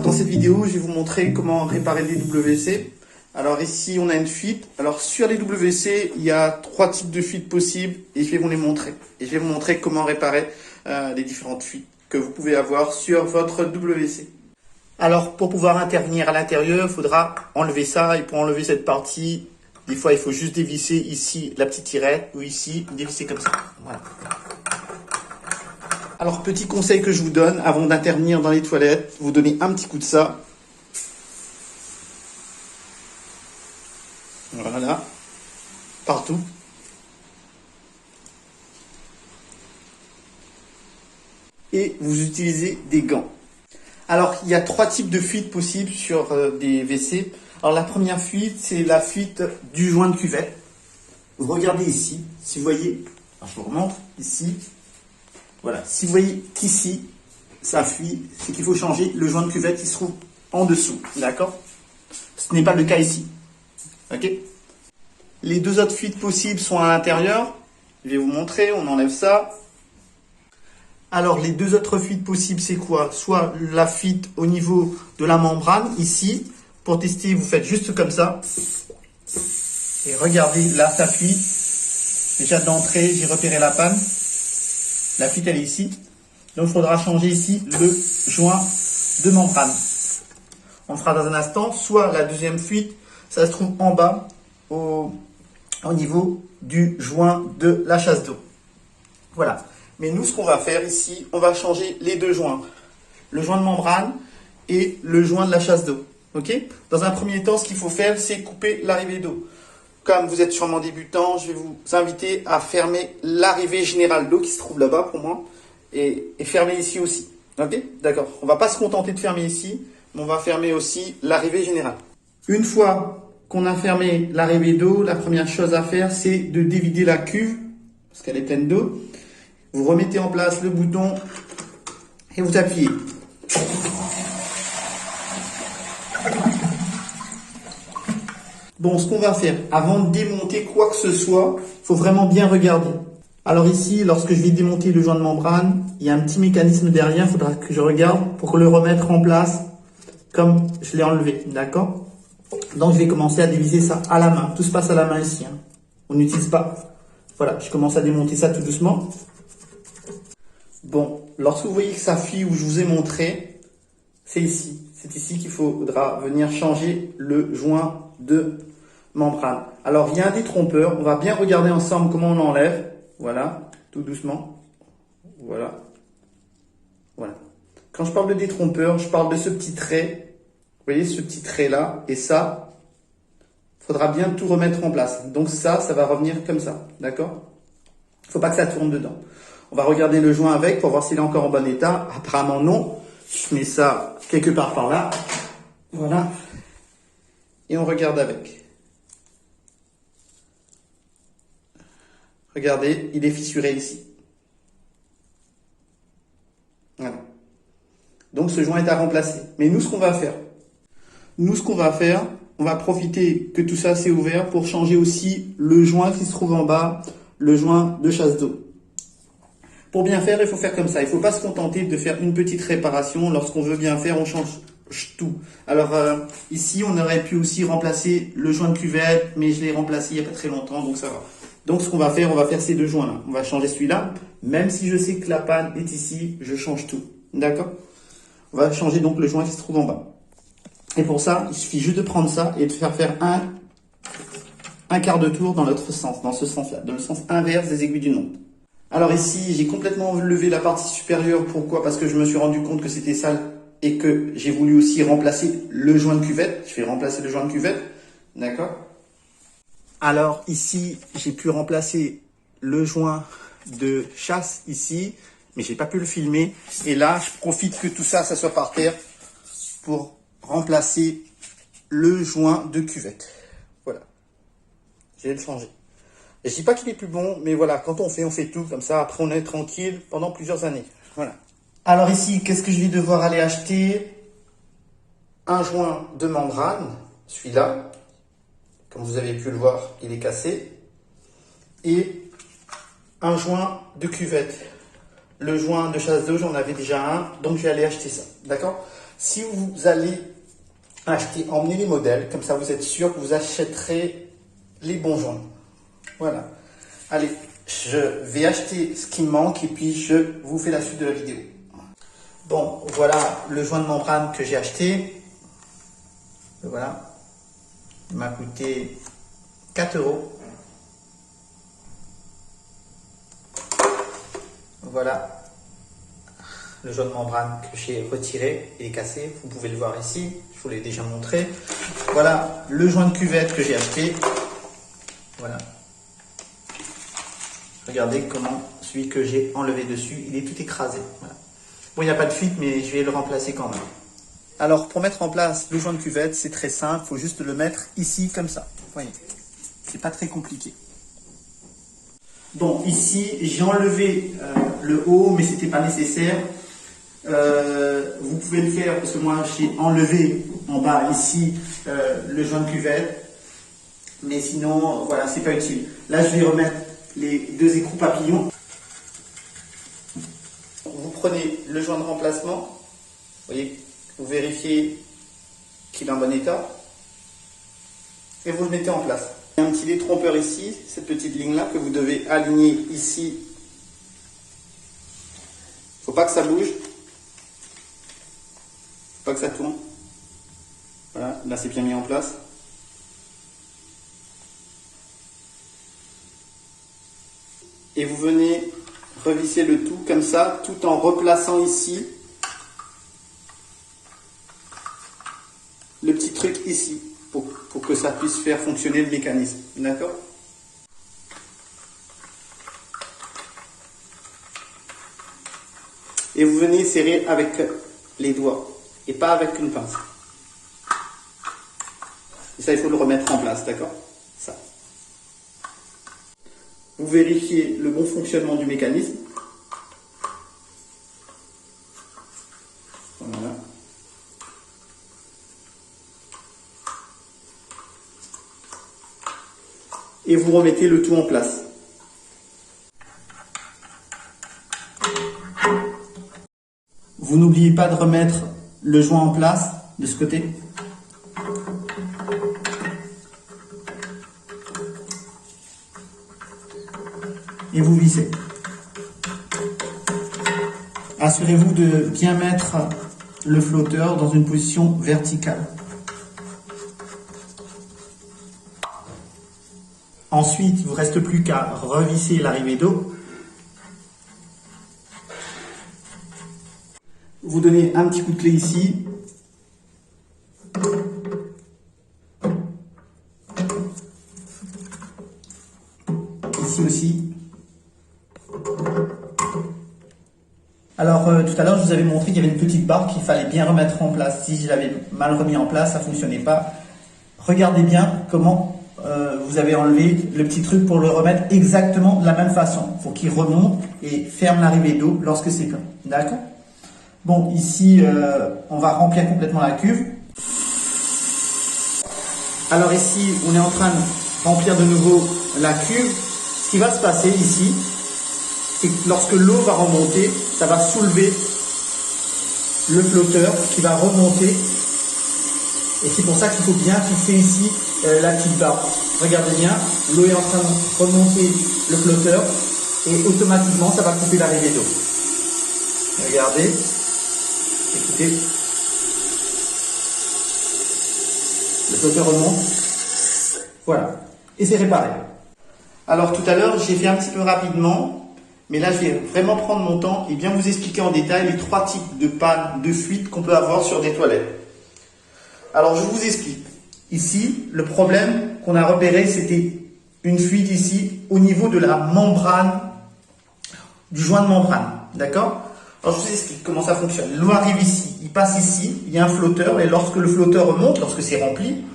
dans cette vidéo, je vais vous montrer comment réparer les WC. Alors ici, on a une fuite. Alors sur les WC, il y a 3 types de fuites possibles et je vais vous les montrer. Et je vais vous montrer comment réparer les différentes fuites que vous pouvez avoir sur votre WC. Alors pour pouvoir intervenir à l'intérieur, il faudra enlever ça. Et pour enlever cette partie, des fois il faut juste dévisser ici la petite tirette ou ici, dévisser comme ça. Voilà. Alors petit conseil que je vous donne avant d'intervenir dans les toilettes, vous donnez un petit coup de ça. Voilà. Partout. Et vous utilisez des gants. Alors, il y a 3 types de fuites possibles sur des WC. Alors, la première fuite, c'est la fuite du joint de cuvette. Vous regardez ici, si vous voyez, alors je vous remontre, ici. Voilà, si vous voyez qu'ici, ça fuit, c'est qu'il faut changer le joint de cuvette qui se trouve en dessous. D'accord? Ce n'est pas le cas ici. Ok? Les 2 autres fuites possibles sont à l'intérieur. Je vais vous montrer, on enlève ça. Alors, les 2 autres fuites possibles, c'est quoi? Soit la fuite au niveau de la membrane, ici. Pour tester, vous faites juste comme ça. Et regardez, là, ça fuit. Déjà d'entrée, j'ai repéré la panne. La fuite, elle est ici. Donc, il faudra changer ici le joint de membrane. On fera dans un instant. Soit la deuxième fuite, ça se trouve en bas, au niveau du joint de la chasse d'eau. Voilà. Mais nous, ce qu'on va faire ici, on va changer les 2 joints. Le joint de membrane et le joint de la chasse d'eau. Ok? Dans un premier temps, ce qu'il faut faire, c'est couper l'arrivée d'eau. Comme vous êtes sûrement débutant, je vais vous inviter à fermer l'arrivée générale d'eau qui se trouve là-bas pour moi. Et fermer ici aussi. Ok? D'accord. On ne va pas se contenter de fermer ici, mais on va fermer aussi l'arrivée générale. Une fois qu'on a fermé l'arrivée d'eau, la première chose à faire, c'est de dévider la cuve, parce qu'elle est pleine d'eau. Vous remettez en place le bouton et vous appuyez. Bon, ce qu'on va faire, avant de démonter quoi que ce soit, il faut vraiment bien regarder. Alors ici, lorsque je vais démonter le joint de membrane, il y a un petit mécanisme derrière, il faudra que je regarde pour le remettre en place comme je l'ai enlevé, d'accord? Donc je vais commencer à dévisser ça à la main. Tout se passe à la main ici. Hein. On n'utilise pas. Voilà, je commence à démonter ça tout doucement. Bon, lorsque vous voyez que ça fuit où je vous ai montré, c'est ici. C'est ici qu'il faudra venir changer le joint de membrane. Alors, il y a un détrompeur. On va bien regarder ensemble comment on enlève. Voilà, tout doucement. Voilà. Voilà. Quand je parle de détrompeur, je parle de ce petit trait. Vous voyez ce petit trait-là. Et ça, il faudra bien tout remettre en place. Donc ça va revenir comme ça. D'accord? Il ne faut pas que ça tourne dedans. On va regarder le joint avec pour voir s'il est encore en bon état. Apparemment non. Je mets ça quelque part par là. Voilà. Et on regarde avec. Regardez, il est fissuré ici. Voilà. Donc ce joint est à remplacer. Mais nous, ce qu'on va faire, on va profiter que tout ça c'est ouvert pour changer aussi le joint qui se trouve en bas, le joint de chasse d'eau. Pour bien faire, il faut faire comme ça. Il ne faut pas se contenter de faire une petite réparation. Lorsqu'on veut bien faire, on change tout. Alors ici, on aurait pu aussi remplacer le joint de cuvette, mais je l'ai remplacé il n'y a pas très longtemps, donc ça va. Donc ce qu'on va faire, on va faire ces 2 joints-là. On va changer celui-là. Même si je sais que la panne est ici, je change tout. D'accord? On va changer donc le joint qui se trouve en bas. Et pour ça, il suffit juste de prendre ça et de faire un quart de tour dans l'autre sens, dans ce sens-là, dans le sens inverse des aiguilles d'une montre. Alors ici, j'ai complètement levé la partie supérieure. Pourquoi? Parce que je me suis rendu compte que c'était sale et que j'ai voulu aussi remplacer le joint de cuvette. Je vais remplacer le joint de cuvette. D'accord? Alors ici, j'ai pu remplacer le joint de chasse ici, mais j'ai pas pu le filmer. Et là, je profite que tout ça soit par terre pour remplacer le joint de cuvette. Voilà. Je vais le changer. Et je dis pas qu'il est plus bon, mais voilà, quand on fait tout comme ça. Après, on est tranquille pendant plusieurs années. Voilà. Alors ici, qu'est-ce que je vais devoir aller acheter? Un joint de membrane, celui-là. Comme vous avez pu le voir, il est cassé. Et un joint de cuvette. Le joint de chasse d'eau, j'en avais déjà un, donc je vais aller acheter ça. D'accord? Si vous allez acheter, emmener les modèles, comme ça vous êtes sûr que vous achèterez les bons joints. Voilà. Allez, je vais acheter ce qui me manque et puis je vous fais la suite de la vidéo. Bon, voilà le joint de membrane que j'ai acheté. Voilà. Il m'a coûté 4 €. Voilà le joint de membrane que j'ai retiré et cassé. Vous pouvez le voir ici. Je vous l'ai déjà montré. Voilà le joint de cuvette que j'ai acheté. Voilà. Regardez comment celui que j'ai enlevé dessus, il est tout écrasé. Voilà. Bon, il n'y a pas de fuite, mais je vais le remplacer quand même. Alors, pour mettre en place le joint de cuvette, c'est très simple. Il faut juste le mettre ici, comme ça. Vous voyez, c'est pas très compliqué. Bon, ici, j'ai enlevé le haut, mais c'était pas nécessaire. Vous pouvez le faire parce que moi, j'ai enlevé en bas ici le joint de cuvette. Mais sinon, voilà, c'est pas utile. Là, je vais remettre les 2 écrous papillons. Vous prenez le joint de remplacement. Vous voyez, vous vérifiez qu'il est en bon état. Et vous le mettez en place. Il y a un petit détrompeur ici, cette petite ligne-là que vous devez aligner ici. Il ne faut pas que ça bouge. Il ne faut pas que ça tourne. Voilà, là c'est bien mis en place. Et vous venez revisser le tout comme ça, tout en replaçant ici le petit truc ici, pour que ça puisse faire fonctionner le mécanisme. D'accord? Et vous venez serrer avec les doigts et pas avec une pince. Et ça, il faut le remettre en place, d'accord? Ça. Vous vérifiez le bon fonctionnement du mécanisme. Voilà. Et vous remettez le tout en place. Vous n'oubliez pas de remettre le joint en place de ce côté. Et vous vissez. Assurez-vous de bien mettre le flotteur dans une position verticale. Ensuite, il ne vous reste plus qu'à revisser l'arrivée d'eau. Vous donnez un petit coup de clé ici. Ici aussi. Alors, tout à l'heure, je vous avais montré qu'il y avait une petite barre qu'il fallait bien remettre en place. Si je l'avais mal remis en place, ça ne fonctionnait pas. Regardez bien comment vous avez enlevé le petit truc pour le remettre exactement de la même façon. Il faut qu'il remonte et ferme l'arrivée d'eau lorsque c'est plein. D'accord? Bon, ici, on va remplir complètement la cuve. Alors ici, on est en train de remplir de nouveau la cuve. Ce qui va se passer ici, c'est que lorsque l'eau va remonter, ça va soulever le flotteur qui va remonter. Et c'est pour ça qu'il faut bien fixer ici la petite barre. Regardez bien, l'eau est en train de remonter le flotteur et automatiquement ça va couper l'arrivée d'eau. Regardez, écoutez, le flotteur remonte, voilà, et c'est réparé. Alors tout à l'heure j'ai fait un petit peu rapidement, mais là je vais vraiment prendre mon temps et bien vous expliquer en détail les 3 types de pannes, de fuites qu'on peut avoir sur des toilettes. Alors je vous explique. Ici, le problème qu'on a repéré, c'était une fuite ici au niveau de la membrane, du joint de membrane. D'accord? Alors je vous explique comment ça fonctionne. L'eau arrive ici, il passe ici, il y a un flotteur et lorsque le flotteur remonte, lorsque c'est rempli,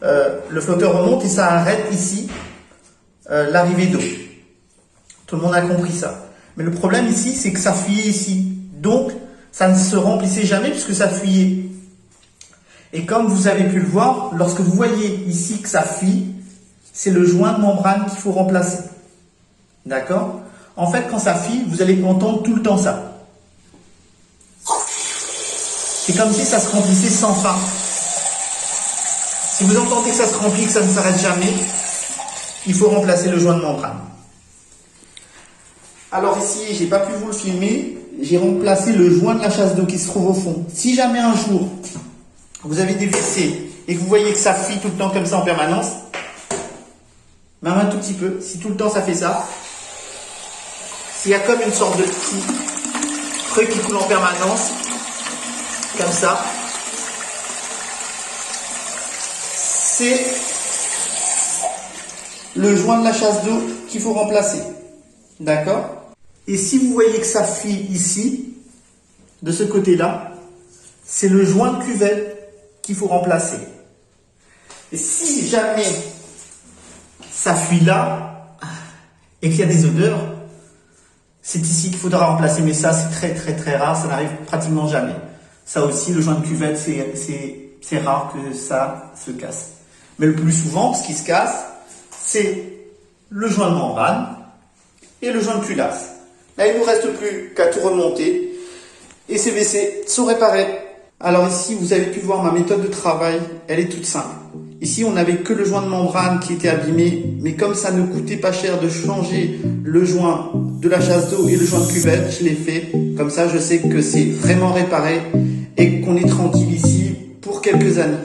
le flotteur remonte et ça arrête ici l'arrivée d'eau. Tout le monde a compris ça. Mais le problème ici, c'est que ça fuyait ici. Donc, ça ne se remplissait jamais puisque ça fuyait. Et comme vous avez pu le voir, lorsque vous voyez ici que ça fuit, c'est le joint de membrane qu'il faut remplacer. D'accord? En fait, quand ça fuit, vous allez entendre tout le temps ça. C'est comme si ça se remplissait sans fin. Si vous entendez que ça se remplit, que ça ne s'arrête jamais, il faut remplacer le joint de membrane. Alors ici, j'ai pas pu vous le filmer, j'ai remplacé le joint de la chasse d'eau qui se trouve au fond. Si jamais un jour, vous avez des WC et que vous voyez que ça fuit tout le temps comme ça en permanence, même un tout petit peu, si tout le temps ça fait ça, s'il y a comme une sorte de petit truc qui coule en permanence, comme ça, c'est le joint de la chasse d'eau qu'il faut remplacer. D'accord? Et si vous voyez que ça fuit ici, de ce côté-là, c'est le joint de cuvette qu'il faut remplacer. Et si jamais ça fuit là, et qu'il y a des odeurs, c'est ici qu'il faudra remplacer. Mais ça, c'est très très très rare, ça n'arrive pratiquement jamais. Ça aussi, le joint de cuvette, c'est rare que ça se casse. Mais le plus souvent, ce qui se casse, c'est le joint de membrane et le joint de culasse. Là, il ne nous reste plus qu'à tout remonter et ces WC sont réparés. Alors ici, vous avez pu voir ma méthode de travail, elle est toute simple. Ici, on n'avait que le joint de membrane qui était abîmé, mais comme ça ne coûtait pas cher de changer le joint de la chasse d'eau et le joint de cuvette, je l'ai fait. Comme ça, je sais que c'est vraiment réparé et qu'on est tranquille ici pour quelques années.